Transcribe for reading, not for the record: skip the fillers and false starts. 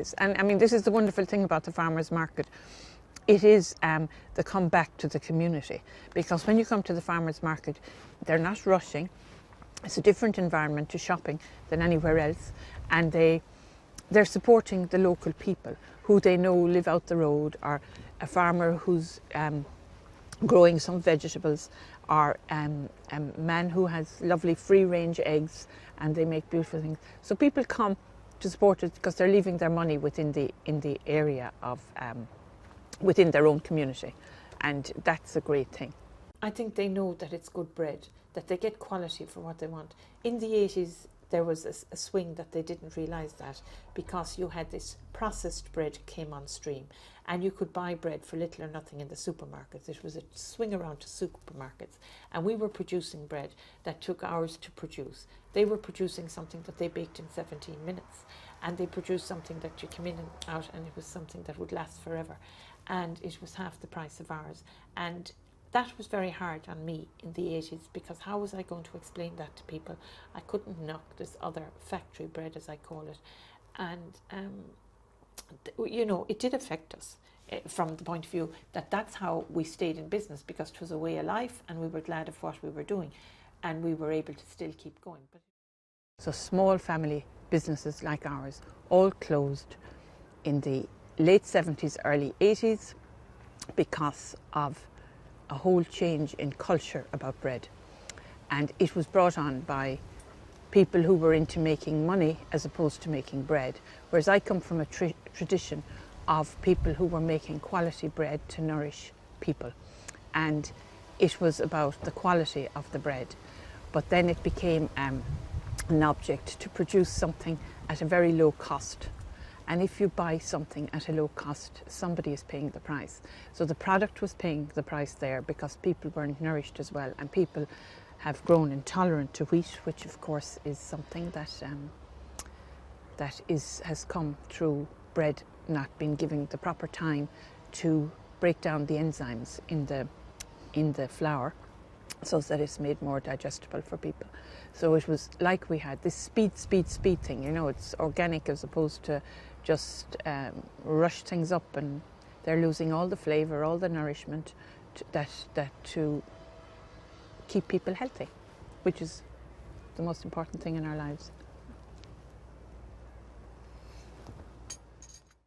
is. And I mean, this is the wonderful thing about the farmers market. It is the comeback to the community, because when you come to the farmers market, they're not rushing. It's a different environment to shopping than anywhere else, and they're supporting the local people who they know live out the road, or a farmer who's growing some vegetables, or a man who has lovely free-range eggs and they make beautiful things. So people come to support it because they're leaving their money within the area of within their own community, and that's a great thing. I think they know that it's good bread, that they get quality for what they want. In the 80s, there was a swing that they didn't realise that, because you had this processed bread came on stream, and you could buy bread for little or nothing in the supermarkets. It was a swing around to supermarkets, and we were producing bread that took hours to produce. They were producing something that they baked in 17 minutes, and they produced something that you came in and out, and it was something that would last forever, and it was half the price of ours. And that was very hard on me in the 80s, because how was I going to explain that to people? I couldn't knock this other factory bread, as I call it. And, you know, it did affect us from the point of view that that's how we stayed in business, because it was a way of life and we were glad of what we were doing, and we were able to still keep going. So small family businesses like ours all closed in the late 70s, early 80s, because of a whole change in culture about bread. And it was brought on by people who were into making money as opposed to making bread, whereas I come from a tradition of people who were making quality bread to nourish people, and it was about the quality of the bread. But then it became an object to produce something at a very low cost. And if you buy something at a low cost, somebody is paying the price. So the product was paying the price there, because people weren't nourished as well, and people have grown intolerant to wheat, which of course is something that has come through bread not being given the proper time to break down the enzymes in the flour, so that it's made more digestible for people. So it was like we had this speed thing, you know, it's organic as opposed to just rush things up, and they're losing all the flavour, all the nourishment to keep people healthy, which is the most important thing in our lives.